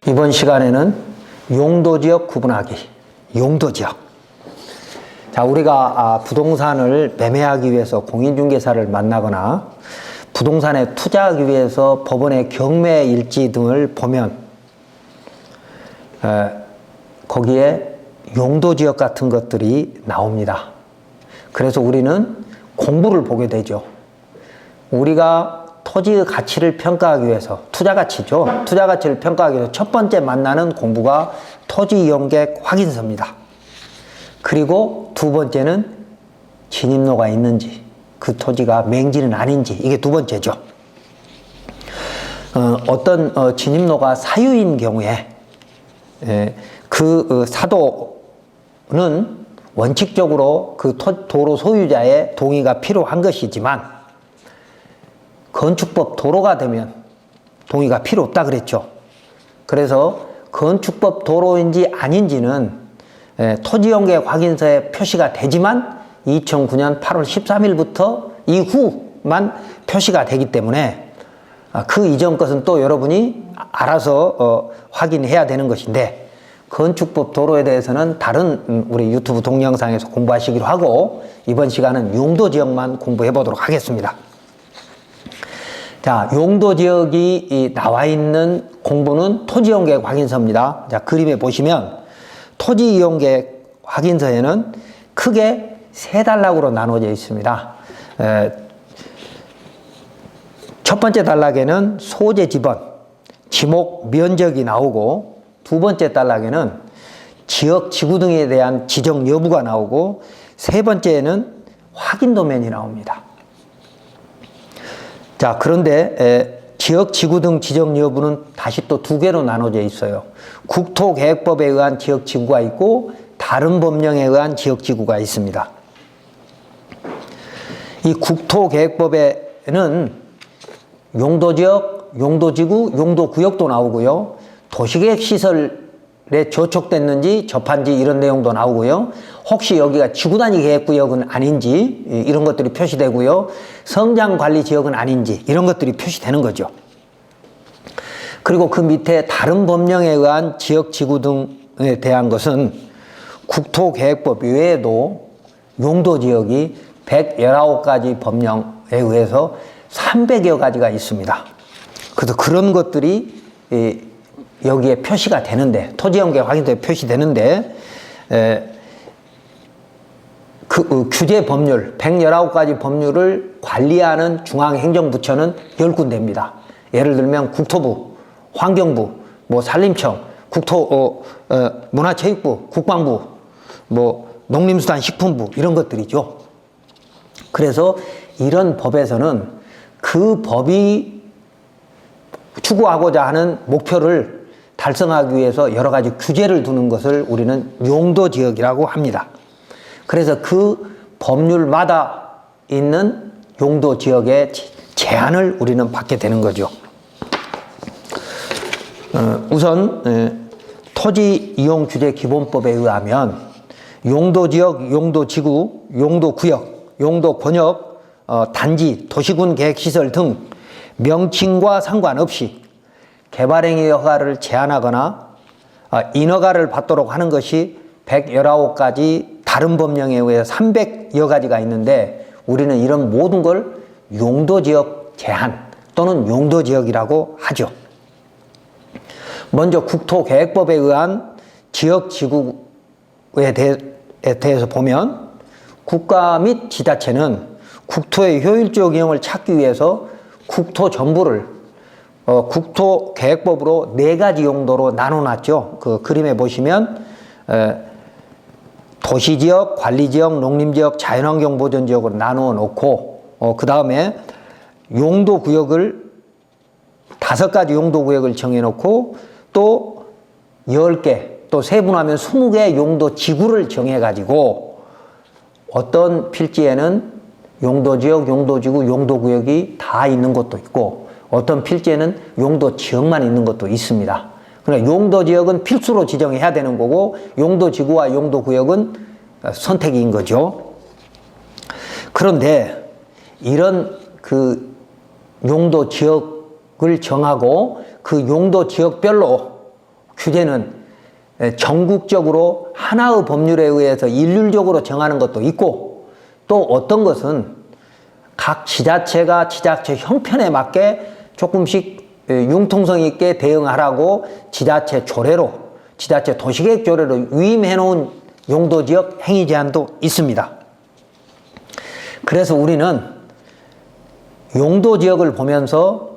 이번 시간에는 용도지역 구분하기, 용도지역. 자, 우리가 부동산을 매매하기 위해서 공인중개사를 만나거나 부동산에 투자하기 위해서 법원의 경매일지 등을 보면 거기에 용도지역 같은 것들이 나옵니다. 그래서 우리는 공부를 보게 되죠. 우리가 토지의 가치를 평가하기 위해서, 투자 가치죠. 투자 가치를 평가하기 위해서 첫 번째 만나는 공부가 토지 이용계획 확인서입니다. 그리고 두 번째는 진입로가 있는지, 그 토지가 맹지는 아닌지, 이게 두 번째죠. 어떤 진입로가 사유인 경우에 그 사도는 원칙적으로 그 도로 소유자의 동의가 필요한 것이지만 건축법 도로가 되면 동의가 필요 없다 그랬죠. 그래서 건축법 도로인지 아닌지는 토지용계획 확인서에 표시가 되지만 2009년 8월 13일부터 이후만 표시가 되기 때문에 그 이전 것은 또 여러분이 알아서 확인해야 되는 것인데, 건축법 도로에 대해서는 다른 우리 유튜브 동영상에서 공부하시기로 하고 이번 시간은 용도지역만 공부해 보도록 하겠습니다. 자, 용도지역이 나와 있는 공부는 토지이용계획 확인서입니다. 자, 그림에 보시면 토지이용계획 확인서에는 크게 세 단락으로 나눠져 있습니다. 첫 번째 단락에는 소재 지번, 지목 면적이 나오고, 두 번째 단락에는 지역 지구 등에 대한 지정 여부가 나오고, 세 번째에는 확인 도면이 나옵니다. 자, 그런데 지역 지구 등 지정 여부는 다시 또 두 개로 나눠져 있어요. 국토계획법에 의한 지역 지구가 있고 다른 법령에 의한 지역 지구가 있습니다. 이 국토계획법에는 용도지역, 용도지구, 용도구역도 나오고요. 도시계획시설에 저촉됐는지 접한지 이런 내용도 나오고요. 혹시 여기가 지구단위 계획구역은 아닌지 이런 것들이 표시되고요. 성장관리지역은 아닌지 이런 것들이 표시되는 거죠. 그리고 그 밑에 다른 법령에 의한 지역지구 등에 대한 것은 국토계획법 외에도 용도지역이 119가지 법령에 의해서 300여 가지가 있습니다. 그래서 그런 것들이 여기에 표시가 되는데, 토지이용계획 확인서에 표시되는데, 그 규제 법률, 119가지 법률을 관리하는 중앙행정부처는 10군데입니다. 예를 들면 국토부, 환경부, 산림청, 문화체육부, 국방부, 농림수산식품부 이런 것들이죠. 그래서 이런 법에서는 그 법이 추구하고자 하는 목표를 달성하기 위해서 여러 가지 규제를 두는 것을 우리는 용도지역이라고 합니다. 그래서 그 법률마다 있는 용도지역의 제한을 우리는 받게 되는 거죠. 우선 토지이용규제기본법에 의하면 용도지역, 용도지구, 용도구역, 용도권역, 단지, 도시군 계획시설 등 명칭과 상관없이 개발행위 허가를 제한하거나 인허가를 받도록 하는 것이 119가지 다른 법령에 의해 300여 가지가 있는데, 우리는 이런 모든 걸 용도지역 제한 또는 용도지역이라고 하죠. 먼저 국토계획법에 의한 지역지구에 대해서 보면 국가 및 지자체는 국토의 효율적 이용을 찾기 위해서 국토 전부를 국토계획법으로 4가지 용도로 나눠놨죠. 그 그림에 보시면 도시지역, 관리지역, 농림지역, 자연환경보전지역으로 나누어 놓고, 그 다음에 용도구역을 5가지 용도구역을 정해놓고 또 10개, 또 세분하면 20개의 용도지구를 정해가지고 어떤 필지에는 용도지역, 용도지구, 용도구역이 다 있는 것도 있고 어떤 필지에는 용도지역만 있는 것도 있습니다. 그러니까 용도지역은 필수로 지정해야 되는 거고 용도지구와 용도구역은 선택인 거죠. 그런데 이런 그 용도지역을 정하고 그 용도지역별로 규제는 전국적으로 하나의 법률에 의해서 일률적으로 정하는 것도 있고, 또 어떤 것은 각 지자체가 지자체 형편에 맞게 조금씩 융통성 있게 대응하라고 지자체 조례로, 지자체 도시계획 조례로 위임해 놓은 용도지역 행위 제한도 있습니다. 그래서 우리는 용도지역을 보면서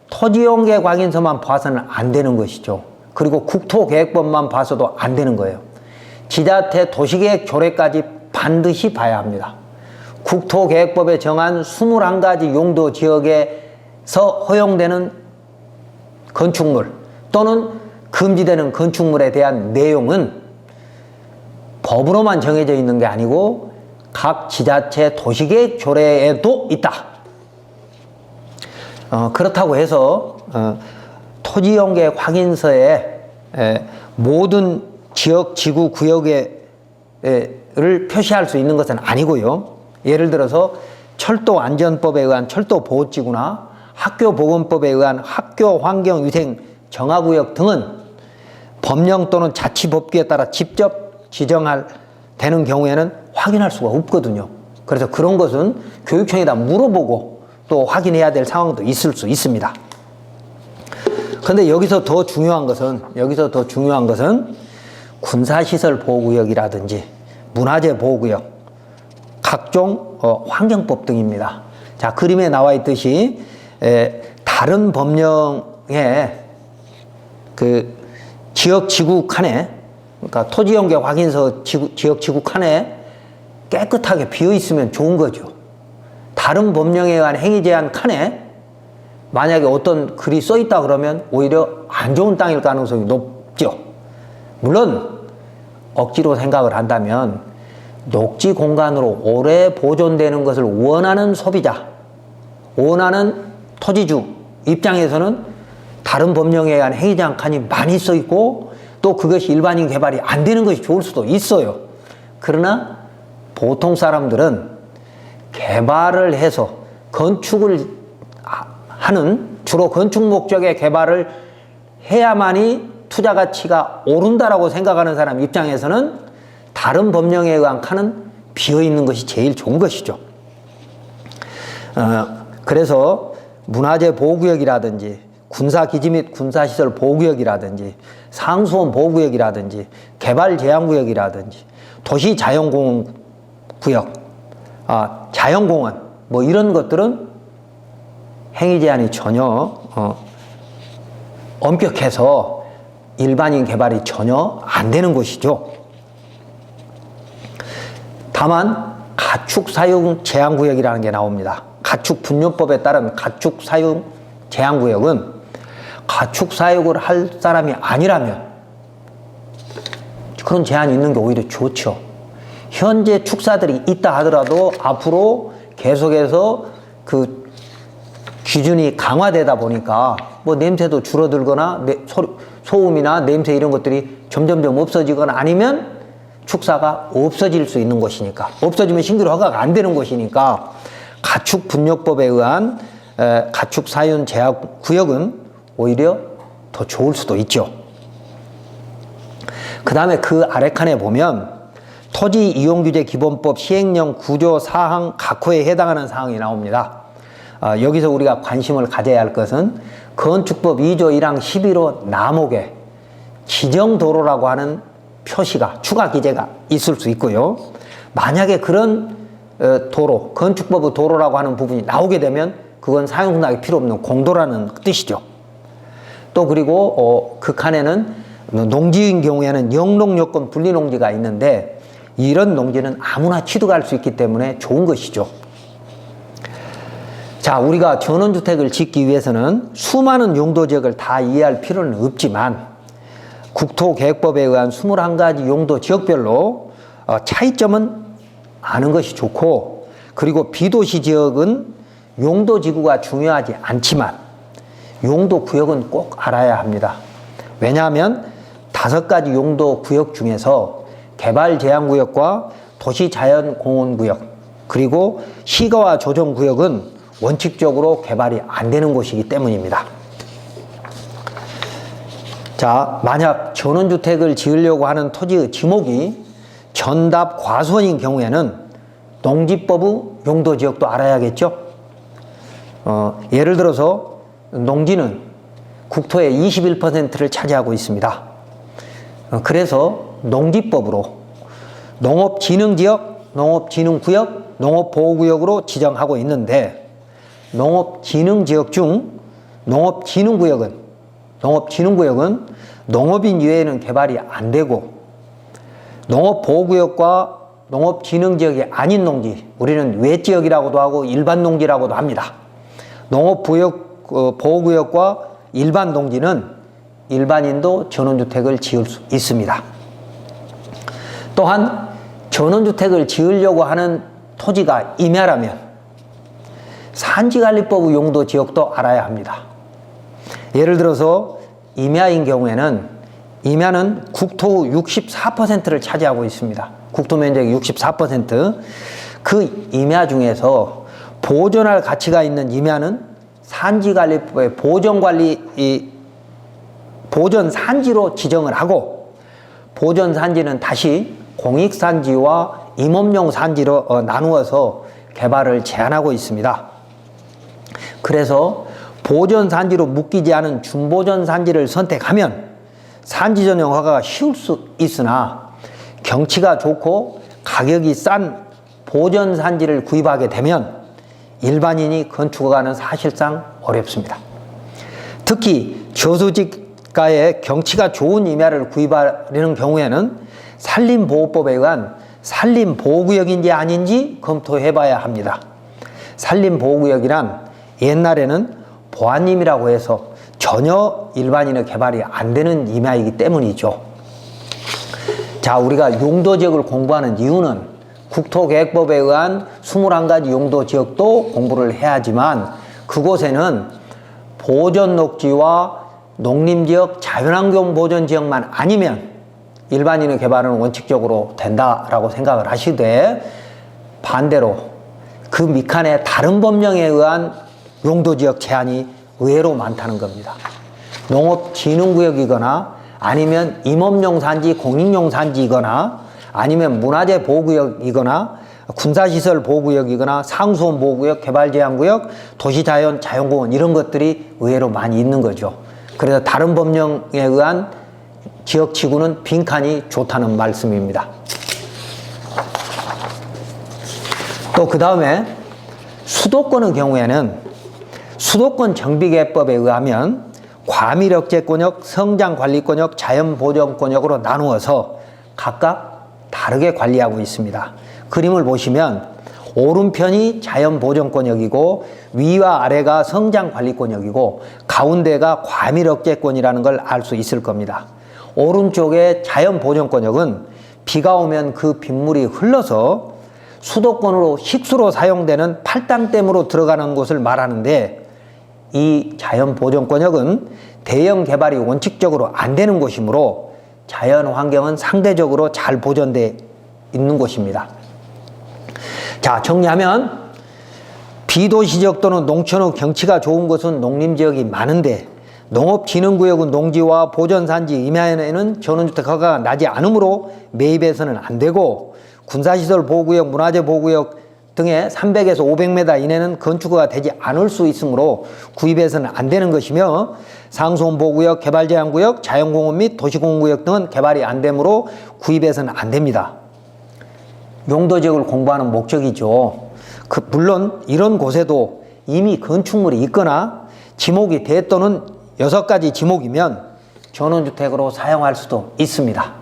토지용계 확인서만 봐서는 안 되는 것이죠. 그리고 국토계획법만 봐서도 안 되는 거예요. 지자체 도시계획 조례까지 반드시 봐야 합니다. 국토계획법에 정한 21가지 용도지역에서 허용되는 건축물 또는 금지되는 건축물에 대한 내용은 법으로만 정해져 있는 게 아니고 각 지자체 도시계획 조례에도 있다. 그렇다고 해서 토지용계 확인서에 모든 지역, 지구, 구역을 표시할 수 있는 것은 아니고요. 예를 들어서 철도안전법에 의한 철도보호지구나 학교보건법에 의한 학교환경위생 정화구역 등은 법령 또는 자치법규에 따라 직접 지정할 되는 경우에는 확인할 수가 없거든요. 그래서 그런 것은 교육청에다 물어보고 또 확인해야 될 상황도 있을 수 있습니다. 그런데 여기서 더 중요한 것은 군사시설 보호구역이라든지 문화재 보호구역, 각종 환경법 등입니다. 자, 그림에 나와 있듯이 다른 법령의 그 지역 지구 칸에, 그러니까 토지용계 확인서 지역 지구 칸에 깨끗하게 비어 있으면 좋은 거죠. 다른 법령에 의한 행위 제한 칸에 만약에 어떤 글이 써 있다 그러면 오히려 안 좋은 땅일 가능성이 높죠. 물론 억지로 생각을 한다면 녹지 공간으로 오래 보존되는 것을 원하는 소비자, 원하는 토지주 입장에서는 다른 법령에 의한 행위 제한 칸이 많이 써 있고 또 그것이 일반인 개발이 안 되는 것이 좋을 수도 있어요. 그러나 보통 사람들은 개발을 해서 건축을 하는, 주로 건축 목적의 개발을 해야만이 투자 가치가 오른다라고 생각하는 사람 입장에서는 다른 법령에 의한 칸은 비어 있는 것이 제일 좋은 것이죠. 그래서 문화재 보호구역이라든지 군사기지 및 군사시설 보호구역이라든지 상수원 보호구역이라든지 개발제한구역이라든지 도시자연공원 구역, 자연공원 뭐 이런 것들은 행위 제한이 전혀 엄격해서 일반인 개발이 전혀 안 되는 곳이죠. 다만 가축 사용 제한구역이라는 게 나옵니다. 가축분뇨법에 따른 가축 사용 제한구역은 가축 사육을 할 사람이 아니라면 그런 제한이 있는 게 오히려 좋죠. 현재 축사들이 있다 하더라도 앞으로 계속해서 그 기준이 강화되다 보니까 뭐 냄새도 줄어들거나 소음이나 냄새 이런 것들이 점점점 없어지거나 아니면 축사가 없어질 수 있는 것이니까, 없어지면 신규로 허가가 안 되는 것이니까 가축분뇨법에 의한 가축 사육 제한 구역은 오히려 더 좋을 수도 있죠. 그 다음에 그 아래 칸에 보면 토지이용규제기본법 시행령 구조 사항 각호에 해당하는 사항이 나옵니다. 여기서 우리가 관심을 가져야 할 것은 건축법 2조 1항 11호 남옥에 지정도로라고 하는 표시가, 추가 기재가 있을 수 있고요. 만약에 그런 도로, 건축법의 도로라고 하는 부분이 나오게 되면 그건 사용등록이 필요 없는 공도라는 뜻이죠. 또 그리고 그 칸에는 농지인 경우에는 영농요건 분리농지가 있는데 이런 농지는 아무나 취득할 수 있기 때문에 좋은 것이죠. 자, 우리가 전원주택을 짓기 위해서는 수많은 용도지역을 다 이해할 필요는 없지만 국토계획법에 의한 21가지 용도지역별로 차이점은 아는 것이 좋고, 그리고 비도시 지역은 용도지구가 중요하지 않지만 용도구역은 꼭 알아야 합니다. 왜냐하면 5가지 용도구역 중에서 개발제한구역과 도시자연공원구역 그리고 시가와 조정구역은 원칙적으로 개발이 안 되는 곳이기 때문입니다. 자, 만약 전원주택을 지으려고 하는 토지의 지목이 전답 과수원인 경우에는 농지법의 용도지역도 알아야겠죠. 예를 들어서 농지는 국토의 21%를 차지하고 있습니다. 그래서 농지법으로 농업진흥지역, 농업진흥구역, 농업보호구역으로 지정하고 있는데, 농업진흥지역 중 농업진흥구역은 농업인 이외에는 개발이 안 되고, 농업보호구역과 농업진흥지역이 아닌 농지, 우리는 외지역이라고도 하고 일반 농지라고도 합니다. 보호구역과 일반 농지는 일반인도 전원주택을 지을 수 있습니다. 또한 전원주택을 지으려고 하는 토지가 임야라면 산지관리법 용도 지역도 알아야 합니다. 예를 들어서 임야인 경우에는, 임야는 국토 64%를 차지하고 있습니다. 국토 면적의 64%. 그 임야 중에서 보존할 가치가 있는 임야는 산지관리법의 보전산지로 지정을 하고, 보전산지는 다시 공익산지와 임업용 산지로 나누어서 개발을 제한하고 있습니다. 그래서 보전산지로 묶이지 않은 준보전산지를 선택하면 산지 전용 허가가 쉬울 수 있으나, 경치가 좋고 가격이 싼 보전산지를 구입하게 되면 일반인이 건축허가는 사실상 어렵습니다. 특히 저수지가에 경치가 좋은 임야를 구입하려는 경우에는 산림보호법에 의한 산림보호구역인지 아닌지 검토해봐야 합니다. 산림보호구역이란 옛날에는 보안림이라고 해서 전혀 일반인의 개발이 안 되는 임야이기 때문이죠. 자, 우리가 용도지역을 공부하는 이유는 국토계획법에 의한 21가지 용도지역도 공부를 해야 하지만, 그곳에는 보전녹지와 농림지역, 자연환경 보전지역만 아니면 일반인의 개발은 원칙적으로 된다라고 생각을 하시되, 반대로 그 밑칸에 다른 법령에 의한 용도지역 제한이 의외로 많다는 겁니다. 농업진흥구역이거나 아니면 임업용 산지, 공익용 산지이거나 아니면 문화재 보호구역이거나 군사시설 보호구역이거나 상수원 보호구역, 개발제한구역, 도시자연, 자연공원, 이런 것들이 의외로 많이 있는 거죠. 그래서 다른 법령에 의한 지역지구는 빈칸이 좋다는 말씀입니다. 또 그 다음에 수도권의 경우에는 수도권 정비계획법에 의하면 과밀억제권역, 성장관리권역, 자연보전권역으로 나누어서 각각 다르게 관리하고 있습니다. 그림을 보시면 오른편이 자연보전권역이고 위와 아래가 성장관리권역이고 가운데가 과밀억제권이라는 걸 알 수 있을 겁니다. 오른쪽의 자연보전권역은 비가 오면 그 빗물이 흘러서 수도권으로 식수로 사용되는 팔당댐으로 들어가는 곳을 말하는데, 이 자연보전권역은 대형 개발이 원칙적으로 안 되는 곳이므로 자연환경은 상대적으로 잘 보존되어 있는 곳입니다. 자, 정리하면 비도시지역 또는 농촌의 경치가 좋은 곳은 농림지역이 많은데, 농업진흥구역은 농지와 보전산지 임야에는 전원주택 허가가 나지 않으므로 매입해서는 안 되고, 군사시설 보호구역, 문화재 보호구역 등의 300에서 500m 이내는 건축허가 되지 않을 수 있으므로 구입해서는 안 되는 것이며, 상수원 보호구역, 개발제한구역, 자연공원 및 도시공원구역 등은 개발이 안 되므로 구입해서는 안 됩니다. 용도지역을 공부하는 목적이죠. 물론 이런 곳에도 이미 건축물이 있거나 지목이 대 또는 6가지 지목이면 전원주택으로 사용할 수도 있습니다.